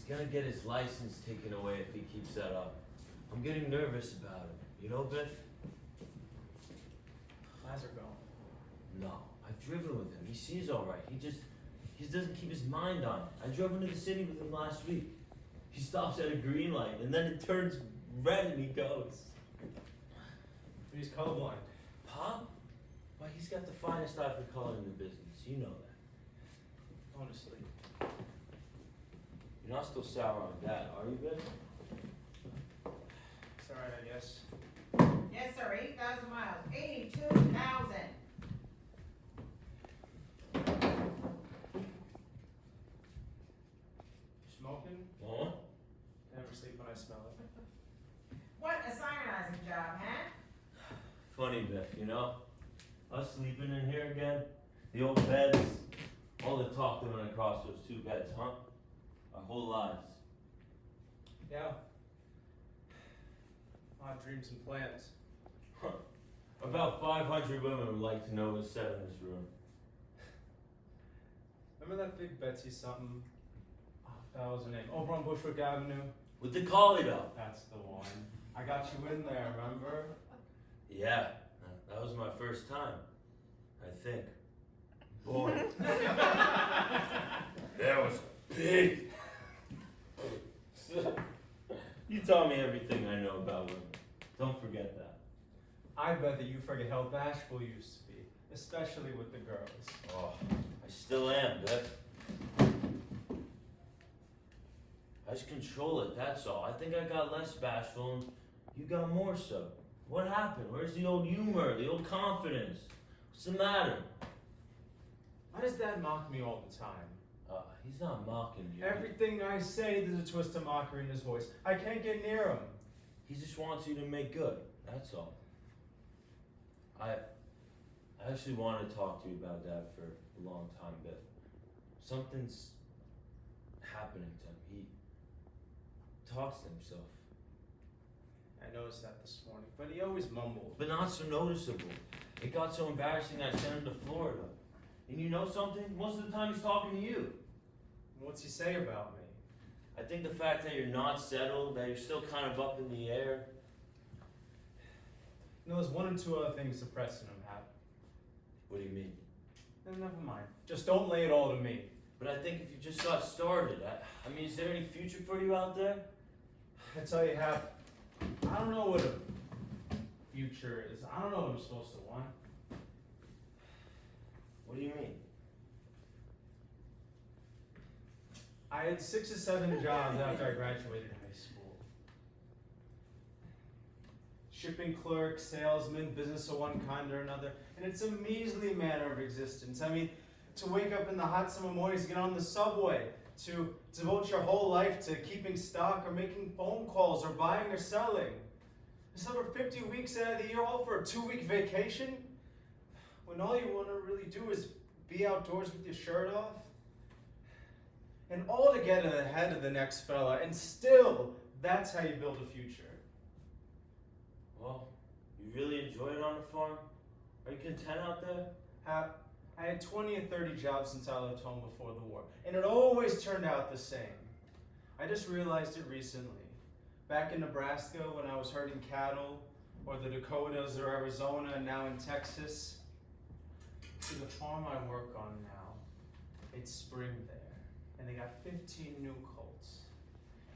gonna get his license taken away if he keeps that up. I'm getting nervous about him. You know, Biff? How's it going? No, I've driven with him. He sees all right. He doesn't keep his mind on it. I drove into the city with him last week. He stops at a green light, and then it turns red, and he goes. He's colorblind. Pop? Why, he's got the finest eye for color in the business. You know that. Honestly. You're not still sour on Dad, are you, Biff? It's alright, I guess. Yes, sir, 8,000 miles, 82,000. Smoking? Huh? Never sleep when I smell it. What a cyanizing job, huh? Funny, Biff, you know? Us sleeping in here again, the old beds, all the talk that went across those two beds, huh? Our whole lives. Yeah. A lot of dreams and plans. About 500 women would like to know what's said in this room. Remember that big Betsy something? Oh, that was her name. Over on Bushwick Avenue? With the collie bell. That's the one. I got you in there, remember? Yeah, that was my first time, I think. Boy. That was big. You taught me everything I know about women. Don't forget that. I bet that you forget how bashful you used to be, especially with the girls. Oh, I still am, Biff. I just control it, that's all. I think I got less bashful and you got more so. What happened? Where's the old humor, the old confidence? What's the matter? Why does Dad mock me all the time? He's not mocking you. Everything I say, there's a twist of mockery in his voice. I can't get near him. He just wants you to make good, that's all. I actually wanted to talk to you about that for a long time, Biff. Something's happening to him. He talks to himself. I noticed that this morning, but he always mumbled. But not so noticeable. It got so embarrassing I sent him to Florida. And you know something? Most of the time he's talking to you. What's he say about me? I think the fact that you're not settled, that you're still kind of up in the air. You know, there's one or two other things suppressing him, Hap. What do you mean? Never mind. Just don't lay it all to me. But I think if you just got started, I mean, is there any future for you out there? I tell you, Hap, I don't know what a future is. I don't know what I'm supposed to want. What do you mean? I had 6 or 7 jobs after I graduated high school. Shipping clerk, salesman, business of one kind or another. And it's a measly manner of existence. I mean, to wake up in the hot summer mornings, get on the subway, to devote your whole life to keeping stock or making phone calls or buying or selling. It's over 50 weeks out of the year, all for a 2-week vacation, when all you want to really do is be outdoors with your shirt off. And all to get ahead of the next fella, and still, that's how you build a future. Well, you really enjoy it on the farm? Are you content out there? I had 20 or 30 jobs since I left home before the war, and it always turned out the same. I just realized it recently. Back in Nebraska, when I was herding cattle, or the Dakotas or Arizona, and now in Texas. See, the farm I work on now, it's spring there, and they got 15 new colts.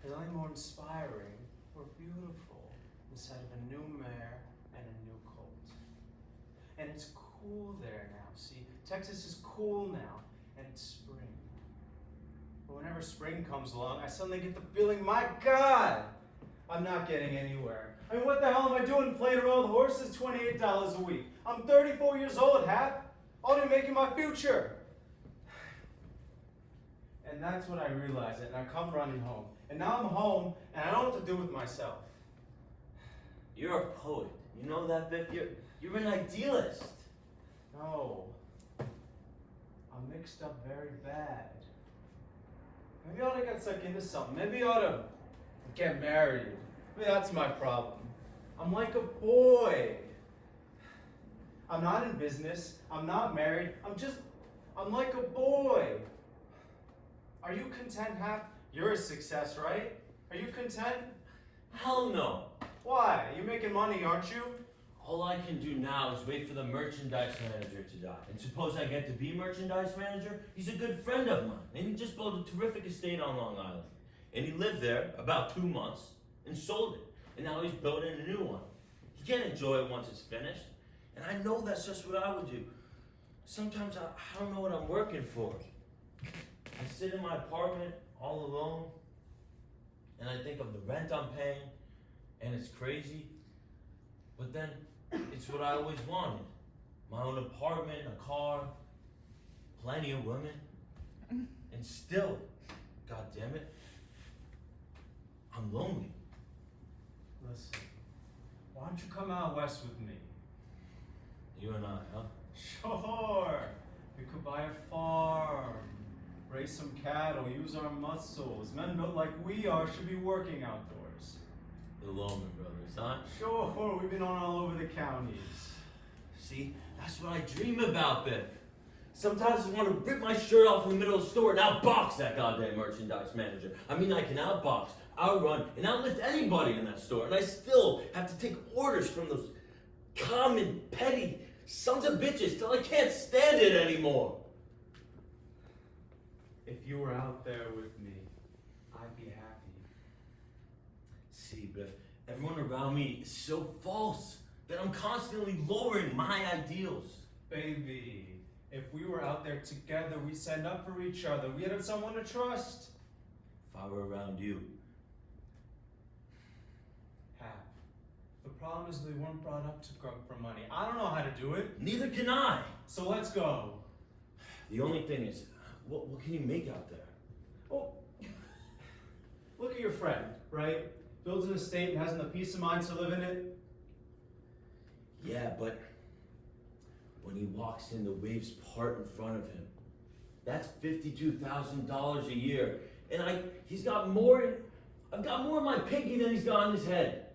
They're only more inspiring or beautiful instead of a new mare and a new colt. And it's cool there now. See, Texas is cool now, and it's spring. But whenever spring comes along, I suddenly get the feeling, my God, I'm not getting anywhere. I mean, what the hell am I doing playing around with horses $28 a week? I'm 34 years old, Hap. I'll be making my future. And that's when I realized it, and I come running home. And now I'm home, and I don't know what to do with myself. You're a poet. You know that, Biff? You're an idealist. No. I'm mixed up very bad. Maybe I ought to get stuck into something. Maybe I ought to get married. Maybe that's my problem. I'm like a boy. I'm not in business. I'm not married. I'm like a boy. Are you content, Hap? You're a success, right? Are you content? Hell no. Why? You're making money, aren't you? All I can do now is wait for the merchandise manager to die. And suppose I get to be merchandise manager, he's a good friend of mine. And he just built a terrific estate on Long Island. And he lived there about 2 months and sold it. And now he's building a new one. He can't enjoy it once it's finished. And I know that's just what I would do. Sometimes I don't know what I'm working for. I sit in my apartment all alone, and I think of the rent I'm paying, and it's crazy. But then, it's what I always wanted. My own apartment, a car, plenty of women. And still, god damn it, I'm lonely. Listen, why don't you come out west with me? You and I, huh? Sure. We could buy a farm, raise some cattle, use our muscles. Men built like we are should be working outdoors. The Loman brothers, huh? Sure, we've been on all over the counties. See, that's what I dream about, Biff. Sometimes I want to rip my shirt off in the middle of the store and outbox that goddamn merchandise manager. I mean, I can outbox, outrun, and outlift anybody in that store, and I still have to take orders from those common, petty sons of bitches till I can't stand it anymore. If you were out there with me, I'd be happy. See, Biff, everyone around me is so false that I'm constantly lowering my ideals. Baby, if we were out there together, we'd stand up for each other. We had someone to trust. If I were around you, Hap, the problem is they weren't brought up to grow for money. I don't know how to do it. neither can I. So let's go. The only thing is, what can you make out there? Oh, look at your friend, right? Builds an estate and hasn't the peace of mind to live in it. Yeah, but when he walks in, the waves part in front of him. That's $52,000 a year, and I've got more in my pinky than he's got in his head.